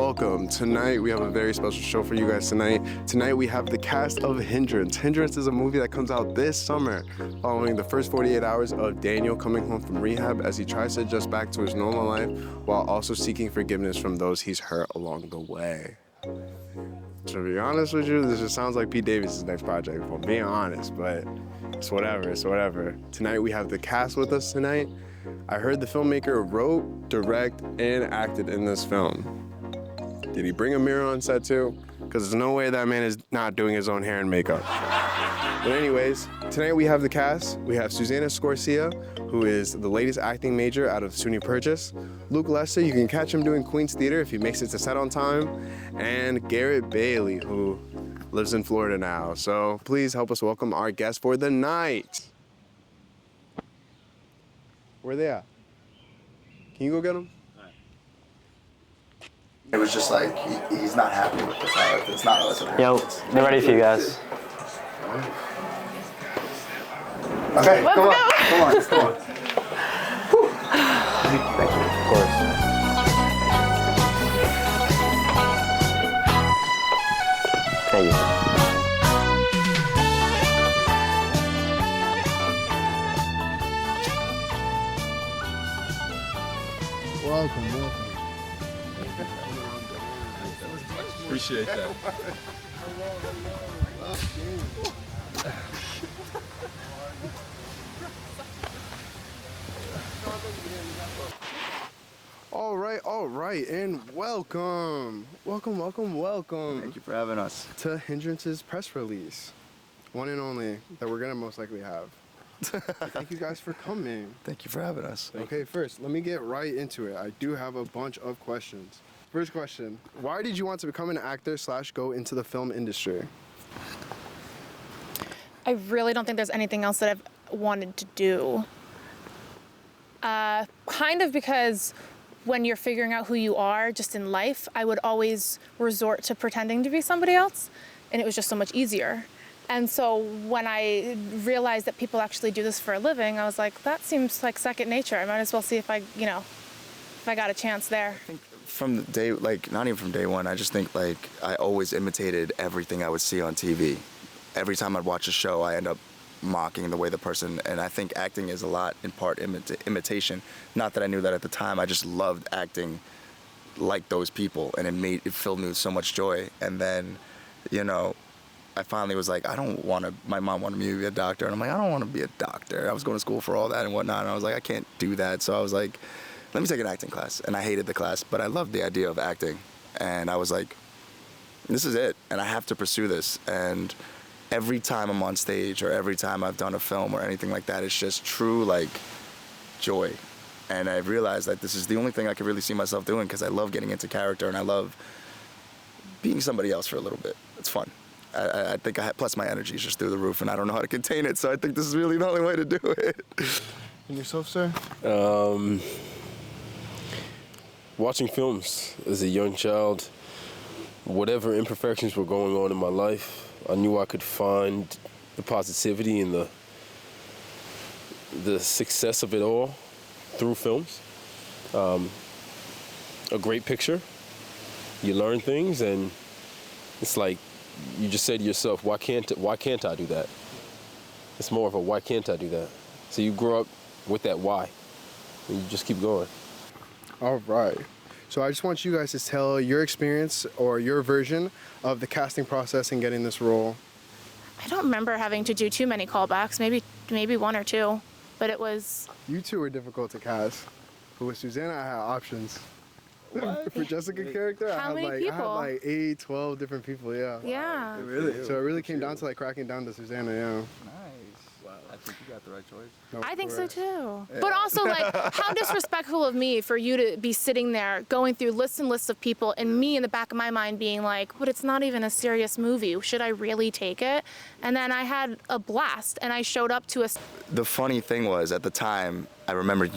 welcome. Tonight we have a very special show for you guys tonight. Tonight we have the cast of Hindrance. Hindrance is a movie that comes out this summer, following the first 48 hours of Daniel coming home from rehab as he tries to adjust back to his normal life while also seeking forgiveness from those he's hurt along the way. To be honest with you, this just sounds like Pete Davis' next project, if I'm being honest, but it's whatever. Tonight we have the cast with us tonight. I heard the filmmaker wrote, directed, and acted in this film. Did he bring a mirror on set too? Because there's no way that man is not doing his own hair and makeup. But anyways, tonight we have the cast. We have Suzanna Scorcia, who is the latest acting major out of SUNY Purchase. Luke Lester, you can catch him doing Queens Theater if he makes it to set on time. And Garette Bailey, who lives in Florida now. So please help us welcome our guests for the night. Where they at? Can you go get them? It was just like, he's not happy with the product. It's not us. Yo, they're ready for you guys. Okay, Let's come go. on. Thank you, of course. Thank you. Welcome. Appreciate that. All right, and welcome. Thank you for having us. To Hindrance's press release. One and only that we're gonna most likely have. Thank you guys for coming. Thank you for having us. Okay, first, let me get right into it. I do have a bunch of questions. First question, why did you want to become an actor / go into the film industry? I really don't think there's anything else that I've wanted to do. Kind of because when you're figuring out who you are just in life, I would always resort to pretending to be somebody else, and it was just so much easier. And so when I realized that people actually do this for a living, I was like, that seems like second nature. I might as well see if I got a chance there. I think from the day, not even from day one, I just think I always imitated everything I would see on TV. Every time I'd watch a show, I end up mocking the way the person, and I think acting is a lot in part imitation. Not that I knew that at the time, I just loved acting like those people, and it filled me with so much joy. And then, I finally was like, my mom wanted me to be a doctor, and I'm like, I don't want to be a doctor. I was going to school for all that and whatnot, and I was like, I can't do that. So I was like, let me take an acting class. And I hated the class, but I loved the idea of acting. And I was like, this is it, and I have to pursue this. And every time I'm on stage or every time I've done a film or anything like that, it's just true, joy. And I realized that this is the only thing I could really see myself doing because I love getting into character and I love being somebody else for a little bit. It's fun. I think plus my energy is just through the roof and I don't know how to contain it, so I think this is really the only way to do it. And yourself, sir? Watching films as a young child, whatever imperfections were going on in my life, I knew I could find the positivity and the success of it all through films. A great picture, you learn things, and it's like you just say to yourself, why can't I do that? It's more of a why can't I do that? So you grow up with that why, and you just keep going. All right. So I just want you guys to tell your experience or your version of the casting process in getting this role. I don't remember having to do too many callbacks, maybe one or two, but it was... You two were difficult to cast, but with Susanna, I had options. For Jessica's character, How many I people? had 8, 12 different people, yeah. Yeah. Really? So it really came down to cracking down to Susanna, yeah. Nice. Wow. I think you got the right choice. No, I of think so course. too. But also, how disrespectful of me for you to be sitting there going through lists and lists of people, and me in the back of my mind being like, but it's not even a serious movie. Should I really take it? And then I had a blast, and I showed up to a... The funny thing was, at the time, I remember,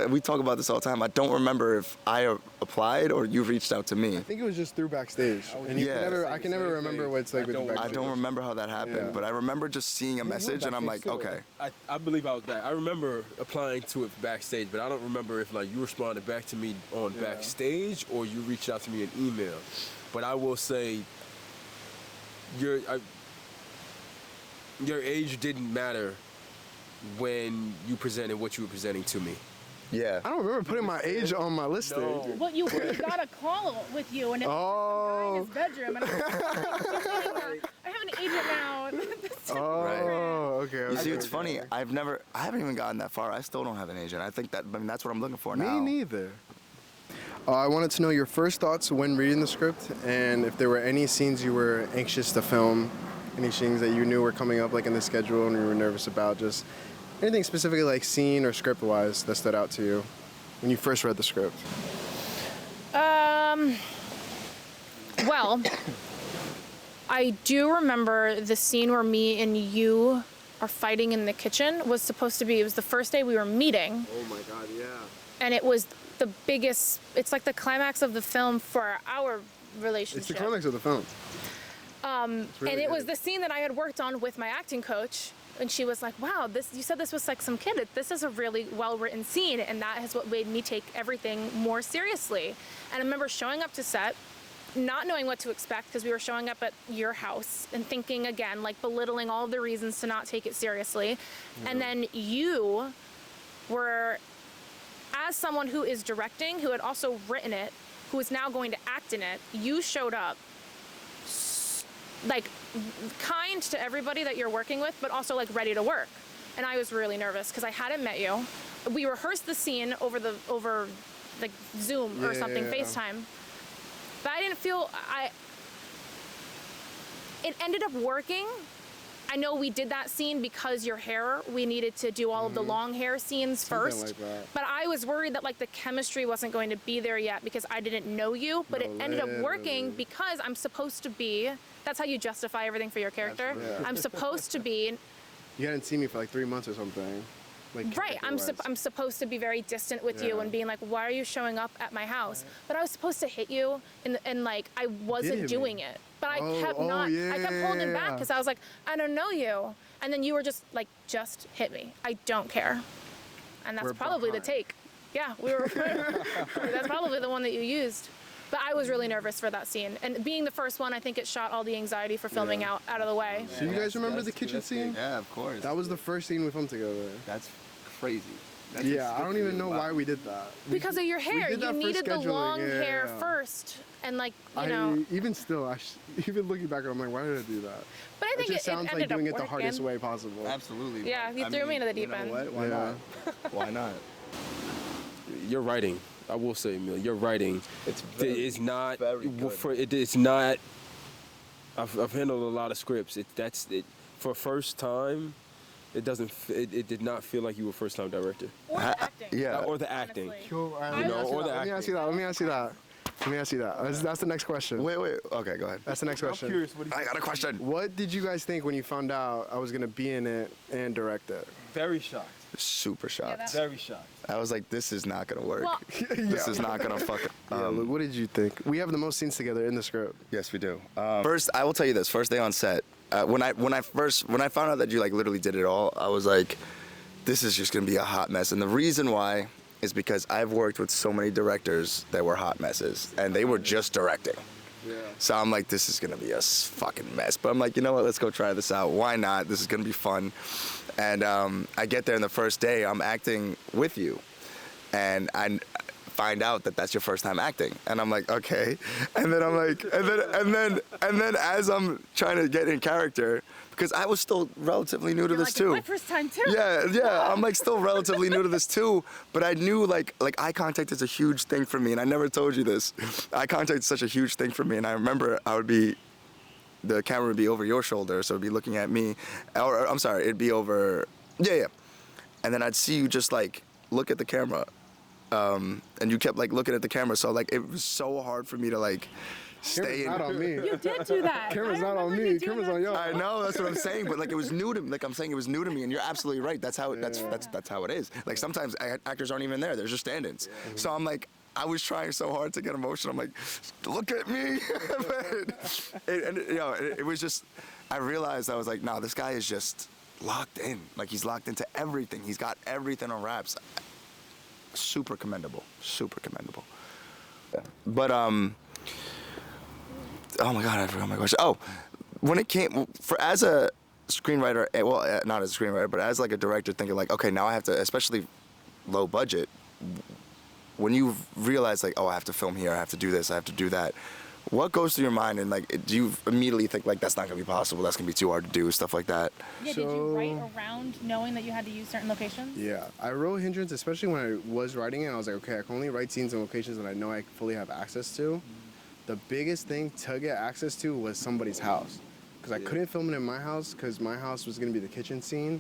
we talk about this all the time. I don't remember if I applied or you reached out to me. I think it was just through backstage. And I can never remember what it's like with backstage. I don't remember how that happened, but I remember just seeing a message and I'm like, okay. I believe I was back. I remember applying to it backstage, but I don't remember if like you responded back to me on backstage or you reached out to me in email. But I will say, your age didn't matter when you presented what you were presenting to me. Yeah. I don't remember putting my age on my listing. No. Well, you got a call with you, and it was some guy in his bedroom. And I have an agent now. Okay. You see, it's funny. I haven't even gotten that far. I still don't have an agent. I think that's what I'm looking for now. Me neither. I wanted to know your first thoughts when reading the script, and if there were any scenes you were anxious to film, any scenes that you knew were coming up like in the schedule and you were nervous about, just anything specifically like scene or script-wise that stood out to you when you first read the script. Well, I do remember the scene where me and you are fighting in the kitchen it was the first day we were meeting. Oh my God, yeah. And it was the biggest, it's like the climax of the film for our relationship. It's the climax of the film. And it was the scene that I had worked on with my acting coach. And she was like, wow, you said this was like some kid. This is a really well-written scene. And that is what made me take everything more seriously. And I remember showing up to set, not knowing what to expect because we were showing up at your house and thinking again, like belittling all of the reasons to not take it seriously. Yeah. And then you were, as someone who is directing, who had also written it, who is now going to act in it, you showed up like kind to everybody that you're working with, but also like ready to work. And I was really nervous because I hadn't met you. We rehearsed the scene over like Zoom or something, FaceTime. But I didn't feel, it ended up working. I know we did that scene because your hair, we needed to do all of the long hair scenes first. Like that. But I was worried that like the chemistry wasn't going to be there yet because I didn't know you, but it ended up working because I'm supposed to be, that's how you justify everything for your character. I'm supposed to be. You hadn't seen me for like 3 months or something. Like right, I'm supposed to be very distant with you and being like, why are you showing up at my house? But I was supposed to hit you, and like I wasn't doing it. But I kept I kept holding back because I was like, I don't know you. And then you were just like, just hit me. I don't care. And that's probably the take. Yeah, we were. That's probably the one that you used. But I was really nervous for that scene. And being the first one, I think it shot all the anxiety for filming out of the way. So you guys remember the kitchen scene? Yeah, of course. That was the first scene we filmed together. That's crazy. I don't even know why we did that. Because of your hair. You needed the long hair first. And like, you know. Even still, even looking back, I'm like, why did I do that? But I think it just sounds like doing it the hardest way possible. possible. Absolutely. Yeah, you threw me into the deep end. Why not? Why not? Your writing, I will say, Emil, your writing, it's not very good. It's not. I've handled a lot of scripts. For first time. It did not feel like you were first time director. Or the acting. Yeah. Or the acting. Cool. Let me ask you that. That's the next question. Wait. Okay, go ahead. That's the next question. I'm curious. I got a question. What did you guys think when you found out I was gonna be in it and direct it? Very shocked. Super shocked. Very shocked. I was like, this is not gonna work. Well, This is not gonna fucking. Luke, what did you think? We have the most scenes together in the script. Yes, we do. First, I will tell you this. First day on set, when I found out that you like literally did it all, I was like, this is just gonna be a hot mess. And the reason why is because I've worked with so many directors that were hot messes, and they were just directing. Yeah. So I'm like, this is gonna be a fucking mess. But I'm like, you know what? Let's go try this out. Why not? This is gonna be fun. And I get there, and the first day I'm acting with you, and I find out that that's your first time acting, and I'm like, okay. And then I'm like, and then as I'm trying to get in character, because I was still relatively new to this too. My first time too. Yeah. I'm like still relatively new to this too, but I knew like eye contact is a huge thing for me, and I never told you this. Eye contact is such a huge thing for me, and I remember the camera would be over your shoulder, so it'd be looking at me, or I'm sorry, it'd be over, yeah. And then I'd see you just like look at the camera, and you kept like looking at the camera, so like it was so hard for me to like stay in. Not on me. You did do that. Camera's I not on remember me. you doing Camera's that on y'all. I know, that's what I'm saying, but like it was new to me. Like I'm saying, it was new to me, and you're absolutely right. That's how that's how it is. Like sometimes actors aren't even there; they're just stand-ins. So I'm like, I was trying so hard to get emotional. I'm like, look at me. It was just, I realized I was like, no, this guy is just locked in. Like he's locked into everything. He's got everything on wraps. Super commendable. Super commendable. But oh my God, I forgot my question. Oh, when it came as a screenwriter, well, not as a screenwriter, but as like a director, thinking like, okay, now I have to, especially low budget. When you realize like, oh, I have to film here, I have to do this, I have to do that. What goes through your mind, and like, do you immediately think like that's not gonna be possible? That's gonna be too hard to do, stuff like that. Yeah, did you write around knowing that you had to use certain locations? Yeah, I wrote Hindrance, especially when I was writing it. I was like, okay, I can only write scenes and locations that I know I fully have access to. The biggest thing to get access to was somebody's house, because I couldn't film it in my house, because my house was gonna be the kitchen scene,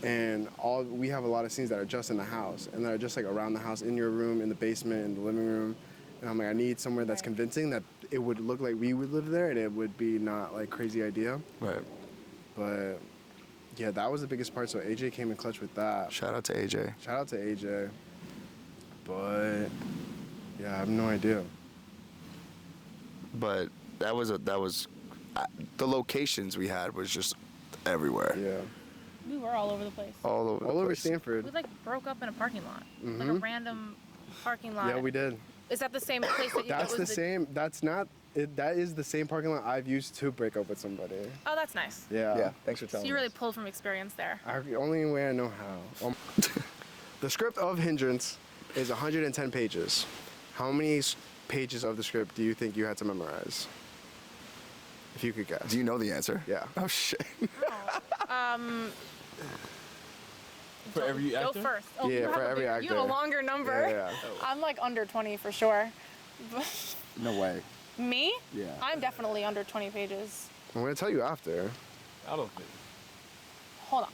and we have a lot of scenes that are just in the house, and that are just like around the house, in your room, in the basement, in the living room. And I'm like, I need somewhere that's convincing that it would look like we would live there, and it would be not like crazy idea. Right. But yeah, that was the biggest part. So AJ came in clutch with that. Shout out to AJ. Shout out to AJ. But yeah, I have no idea. But that was the locations we had was just everywhere. Yeah. We were all over the place. All over. All over Stanford. We like broke up in a parking lot, like a random parking lot. Yeah, we did. Is that the same place that you? That's the same. That's not. That is the same parking lot I've used to break up with somebody. Oh, that's nice. Yeah. Yeah. Thanks for So telling you me. really pulled from experience there. The only way I know how. The script of Hindrance is 110 pages. How many pages of the script do you think you had to memorize? If you could guess. Do you know the answer? Yeah. Oh shit. For every Go actor? first. Oh, Yeah, you have for a every bigger- actor. You have a longer number. Yeah. I'm like under 20 for sure. No way. Me? Yeah. I'm definitely under 20 pages. I'm gonna tell you after. I don't think. Hold on.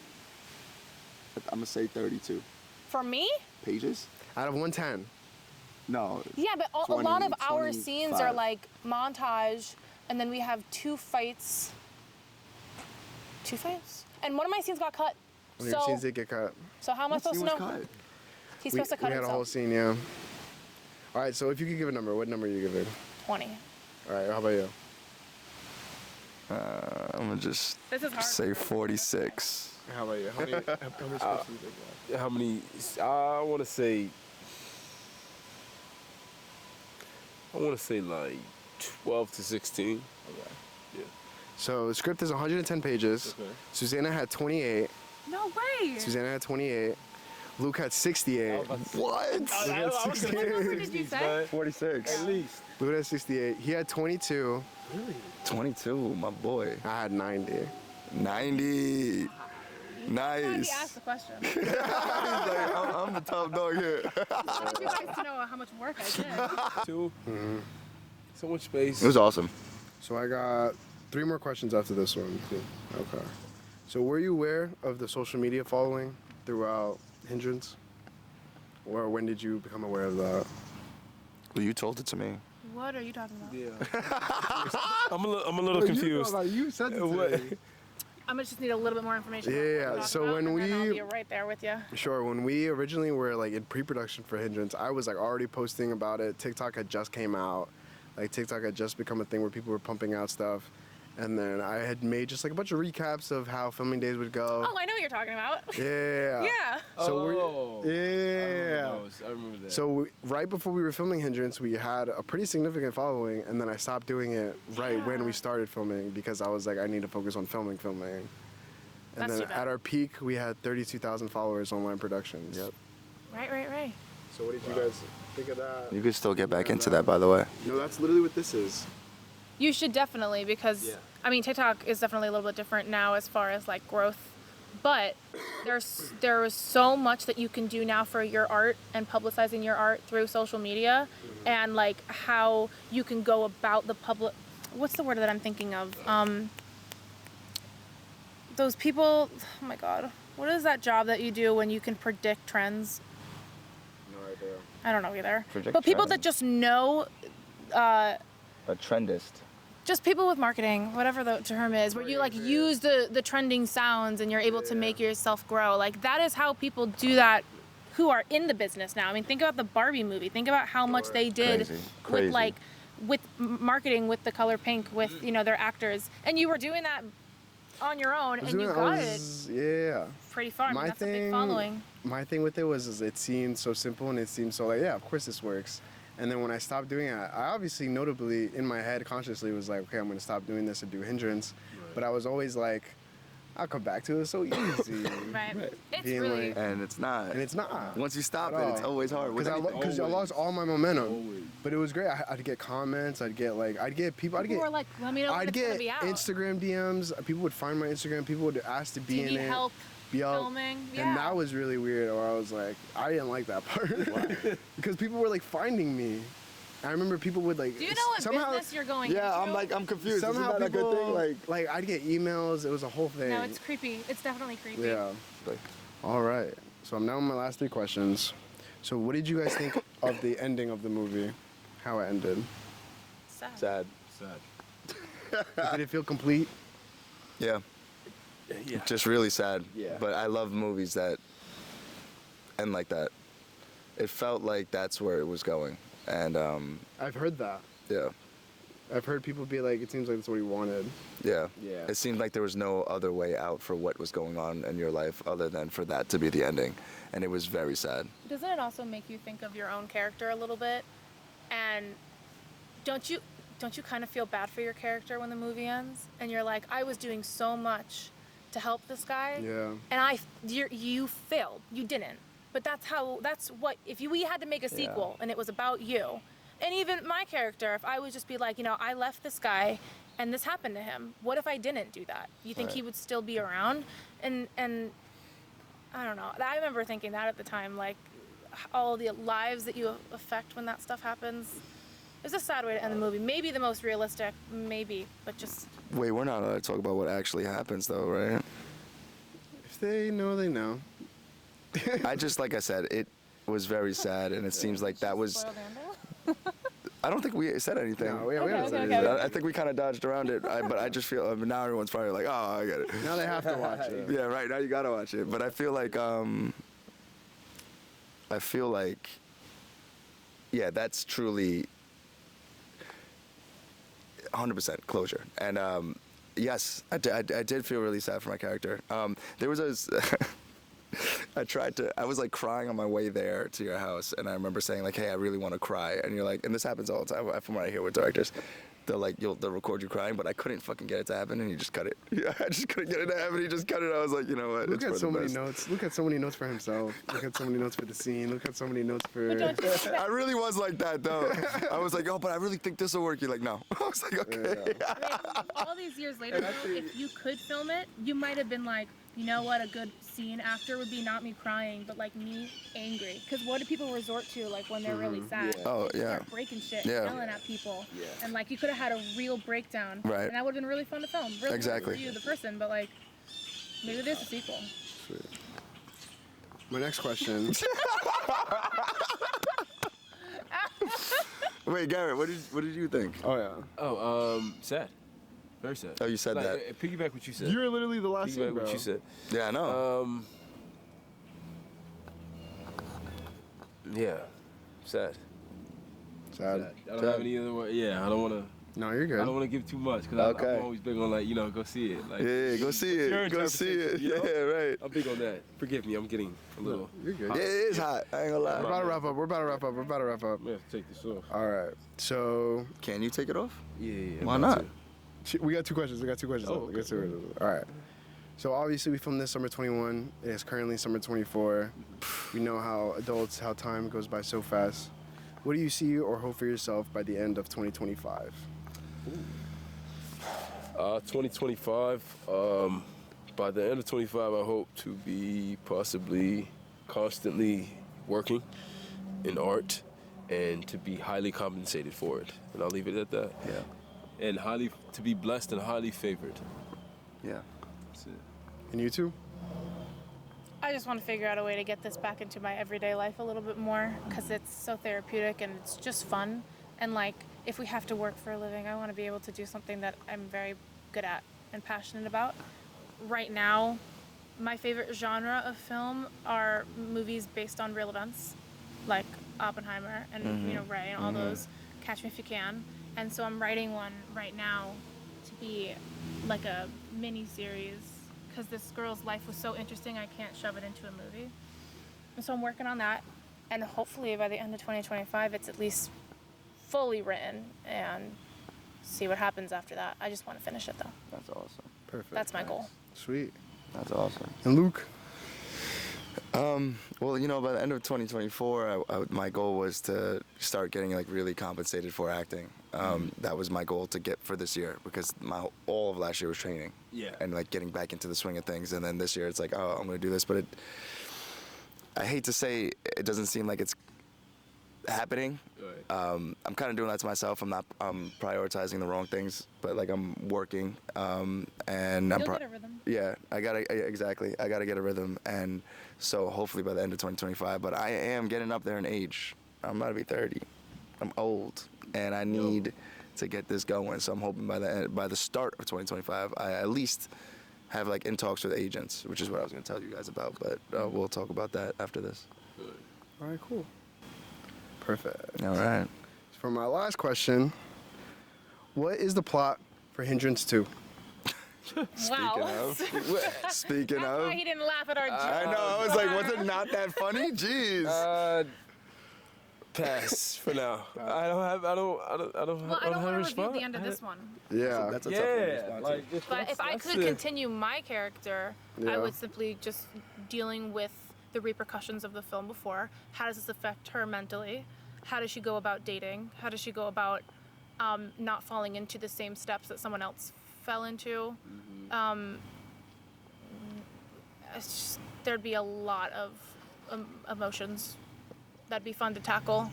I'm gonna say 32 For me? pages. Out of 110. No. Yeah, but a lot of 20, our scenes are 25. like montage, and then we have two fights. Two fights? And one of my scenes got cut. One of your scenes did get cut. So how am I supposed to know? He's supposed to cut we had a whole himself. scene, yeah. All right, so if you could give a number, what number are you giving? 20. All right, how about you? I'm gonna just This is hard. say 46. How about you? How many scripts do you think? How many? I want to say. I want to say like 12 to 16. So the script is 110 pages. Okay. Susanna had 28. No way. Susanna had 28. Luke had 68. What? What number did you say? 46. At least. Luke had 68. He had 22. 22, my boy. I had 90. 90. He Nice. asked the question. He's like, I'm the top dog here. I want you guys to know how much work I did. 2. So much space. It was awesome. So I got 3 more questions after this one. Okay. So were you aware of the social media following throughout Hindrance? Or when did you become aware of that? Well, you told it to me. What are you talking about? Yeah. I'm a little confused. You said it to What? me. I'm gonna just need a little bit more information. Yeah, about what yeah. you're talking So about, when and then I'll we- be right there with you. Sure, when we originally were like in pre-production for Hindrance, I was like already posting about it. TikTok had just came out. Like TikTok had just become a thing where people were pumping out stuff. And then I had made just like a bunch of recaps of how filming days would go. Oh, I know what you're talking about. Yeah. Yeah. So yeah. I remember that. So right before we were filming Hindrance, we had a pretty significant following, and then I stopped doing it right when we started filming because I was like, I need to focus on filming. And That's then too bad. at our peak, we had 32,000 followers on Line Productions. Yep. Right. So what did you guys think of that? You could still get back into that, by the way. No, that's literally what this is. You should definitely, because I mean TikTok is definitely a little bit different now as far as like growth, but there is so much that you can do now for your art and publicizing your art through social media, and like how you can go about the public. What's the word that I'm thinking of? Those people. Oh my God, what is that job that you do when you can predict trends? No idea. I don't know either. Predict But people that trends. just know A trendist. Just people with marketing, whatever the term is, where you like use the trending sounds and you're able to make yourself grow. Like that is how people do that who are in the business now. I mean, think about the Barbie movie. Think about how much they did Crazy. with like with marketing, with the color pink, with their actors, and you were doing that on your own, and you got it pretty far. I mean, that's a big following. My thing with it was it seemed so simple and it seemed so like, yeah, of course this works. And then when I stopped doing it, I obviously notably in my head consciously was like, okay, I'm gonna stop doing this and do Hindrance. Right. But I was always like, I'll come back to it. It's so easy. Right. It's Being really. like, And it's not. and it's not. Once you stop it, it's always hard. Because I lost all my momentum. But it was great. I'd get comments. I'd get people. People were like, let me know when I'd it's gonna get be out. Instagram DMs. People would find my Instagram. People would ask to be TV in it. help, Be out. filming. Yeah. And that was really weird. Where I was like, I didn't like that part. Because people were like finding me. I remember people would like. Do you know what somehow, business you're going Yeah, into? I'm confused. Somehow Isn't that people, a good thing? like I'd get emails. It was a whole thing. No, it's creepy. It's definitely creepy. Yeah. All right. So I'm down with my last 3 questions. So what did you guys think of the ending of the movie? How it ended? Sad. Sad. Did it feel complete? Yeah. Yeah. Just really sad. Yeah. But I love movies that end like that. It felt like that's where it was going. And I've heard that. yeah. I've heard people be like, it seems like that's what he wanted. Yeah. Yeah. It seemed like there was no other way out for what was going on in your life other than for that to be the ending. And it was very sad. Doesn't it also make you think of your own character a little bit? And don't you kind of feel bad for your character when the movie ends? And you're like, I was doing so much to help this guy. Yeah. And you failed. You didn't. But that's what, if we had to make a sequel and it was about you, and even my character, if I would just be like, I left this guy and this happened to him, what if I didn't do that? You think he would still be around? And I don't know. I remember thinking that at the time, like all the lives that you affect when that stuff happens. It's a sad way to end the movie. Maybe the most realistic, maybe, but just. Wait, we're not allowed to talk about what actually happens though, right? If they know, they know. I just, like I said, it was very sad, and it seems like that was. I don't think we said anything. No, we haven't said okay. anything. I think we kind of dodged around it, but I just feel now everyone's probably like, oh, I get it. Now they have to watch it. Yeah, right. Now you gotta watch it. But I feel like, yeah, that's truly 100% closure. And yes, I did feel really sad for my character. There was a. I was like crying on my way there to your house, and I remember saying like, hey, I really want to cry, and you're like, and this happens all the time from what I hear with directors, they'll record you crying, but I couldn't fucking get it to happen, and you just cut it. Yeah, I just couldn't get it to happen, he just cut it. I was like, you know what, Look it's at for so the many best. notes. Look at so many notes for himself. Look at so many notes for the scene. Look at so many notes for. I really was like that though. I was like, oh, but I really think this will work. You're like, no. I was like, okay. Yeah. I mean, all these years later, though, if you could film it, you might have been like, you know what, a good scene after would be not me crying, but like me angry. Because what do people resort to like when they're really sad? Yeah. Oh, They yeah. start breaking shit, Yeah. yelling at people. Yeah. And like you could have had a real breakdown. Right. And that would have been really fun to film. Really Exactly. fun for you, the person, but like maybe there's a sequel. My next question. Wait, Garrett, what did you think? Oh yeah. Oh, sad. Very sad. Oh, you said like, that. Piggyback what you said. You're literally the last Piggyback one, bro. what you said. Yeah, I know. Yeah. Sad. Sad. I don't have any other word. Yeah, I don't want to. No, you're good. I don't want to give too much because Okay. I'm always big on like go see it. Like, yeah, go see your it. Go see it. interpretation, you know? Yeah, right. I'm big on that. Forgive me, I'm getting a little. You're good. Yeah, it is hot. I ain't gonna We're lie. about to wrap up. We're about to wrap up. We're about to wrap up. I'm gonna have to take this off. All right. So Can you take it off? Yeah. Why I'm not? about we got 2 questions. We got 2 questions. Oh, left. We got okay. 2 questions. All right. So obviously we filmed this summer 21. It is currently summer 24. We know how time goes by so fast. What do you see or hope for yourself by the end of 2025? 2025. By the end of 25, I hope to be possibly constantly working in art and to be highly compensated for it. And I'll leave it at that. Yeah. And to be blessed and highly favored. Yeah. That's it. And you too? I just want to figure out a way to get this back into my everyday life a little bit more because it's so therapeutic and it's just fun. And like if we have to work for a living, I want to be able to do something that I'm very good at and passionate about. Right now, my favorite genre of film are movies based on real events, like Oppenheimer and Ray and all those. Catch Me If You Can. And so I'm writing one right now to be like a mini series because this girl's life was so interesting I can't shove it into a movie. And so I'm working on that, and hopefully by the end of 2025 it's at least fully written, and see what happens after that. I just want to finish it though. That's awesome. Perfect. That's my goal. Sweet. That's awesome. And Luke? Well, you know, by the end of 2024, my goal was to start getting like really compensated for acting. That was my goal to get for this year because all of last year was training. Yeah. And like getting back into the swing of things, and then this year it's like, oh, I'm gonna do this, but I hate to say it doesn't seem like it's happening. Right. I'm kind of doing that to myself. I'm prioritizing the wrong things, but like I'm working, and I'm You'll get a rhythm. Yeah, I gotta get a rhythm, and so hopefully by the end of 2025. But I am getting up there in age. I'm about to be 30. I'm old, and I need to get this going. So I'm hoping by the start of 2025, I at least have like in talks with agents, which is what I was gonna tell you guys about. But we'll talk about that after this. Good. All right, cool. Perfect. All right. For my last question, what is the plot for Hindrance 2? Wow. Speaking That's of, why he didn't laugh at our joke. I know. I was like, was it not that funny? Jeez. Pass for now. I don't have Well, I don't have want a to reveal response. the end of this one. Yeah. That's a tough one to Yeah, respond to. like But if I could continue my character, Yeah. I would simply just dealing with the repercussions of the film before. How does this affect her mentally? How does she go about dating? How does she go about not falling into the same steps that someone else fell into? It's just, there'd be a lot of emotions. That'd be fun to tackle.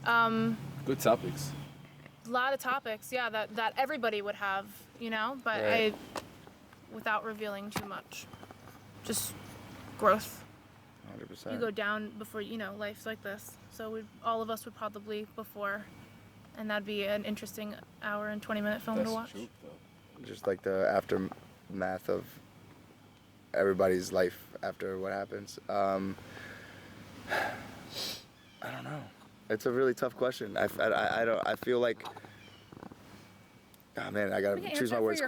Good topics. A lot of topics, yeah, that everybody would have, you know, but Right. without revealing too much. Just growth. 100%. You go down before, you know, life's like this. So all of us would probably before, and that'd be an interesting hour and 20-minute film That's to watch. the truth, though. Just like the aftermath of everybody's life after what happens. I don't know. It's a really tough question. I feel like, oh man, I gotta choose my words.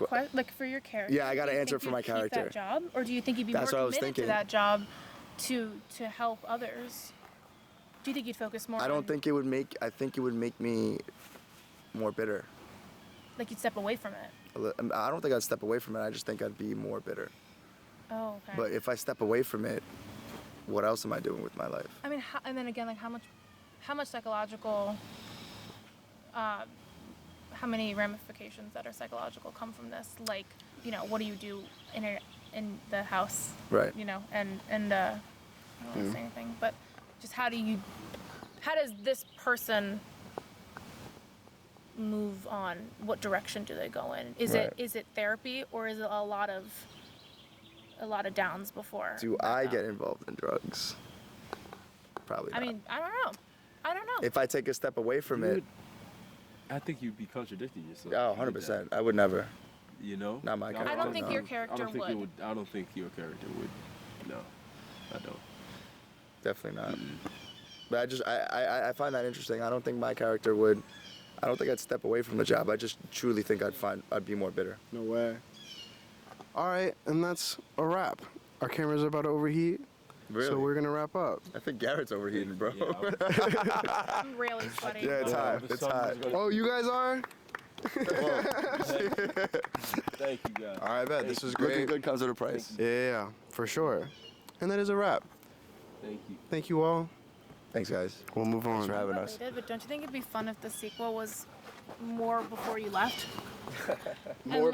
For your character. Yeah, I gotta do you answer think for my you'd keep character. That job, or do you think you'd be That's what I more was committed to thinking. that job to help others? Do you think you'd focus more? I don't think it would make. I think it would make me more bitter. like you'd step away from it. I don't think I'd step away from it. I just think I'd be more bitter. Oh, okay. But if I step away from it, what else am I doing with my life? I mean, and then again, like how much psychological, how many ramifications that are psychological come from this? Like, you know, what do you do in the house? Right. You know, and I don't want to say anything, but just how does this person move on? What direction do they go in? Is Right. it therapy, or is it a lot of downs before? Do I get involved in drugs? Probably not. I mean, I don't know. If I take a step away from it, I think you'd be contradicting yourself. oh, 100%. I would never. You know? Not my character, I don't think no. your character would. I don't think your character would. No, I don't. Definitely not. But I find that interesting. I don't think my character would. I don't think I'd step away from the job. I just truly think I'd be more bitter. No way. All right, and that's a wrap. Our cameras are about to overheat, Really? so we're gonna wrap up. I think Garrett's overheating, bro. I'm really sweaty. Yeah, it's hot. the It's sun hot. is gonna- Oh, you guys are? Thank you, guys. All right, I bet. This was Looking great. good comes with a price. Yeah, for sure. And that is a wrap. Thank you. Thank you all. Thanks, guys. We'll move on. Thanks for having us. Related, but don't you think it'd be fun if the sequel was more before you left? More And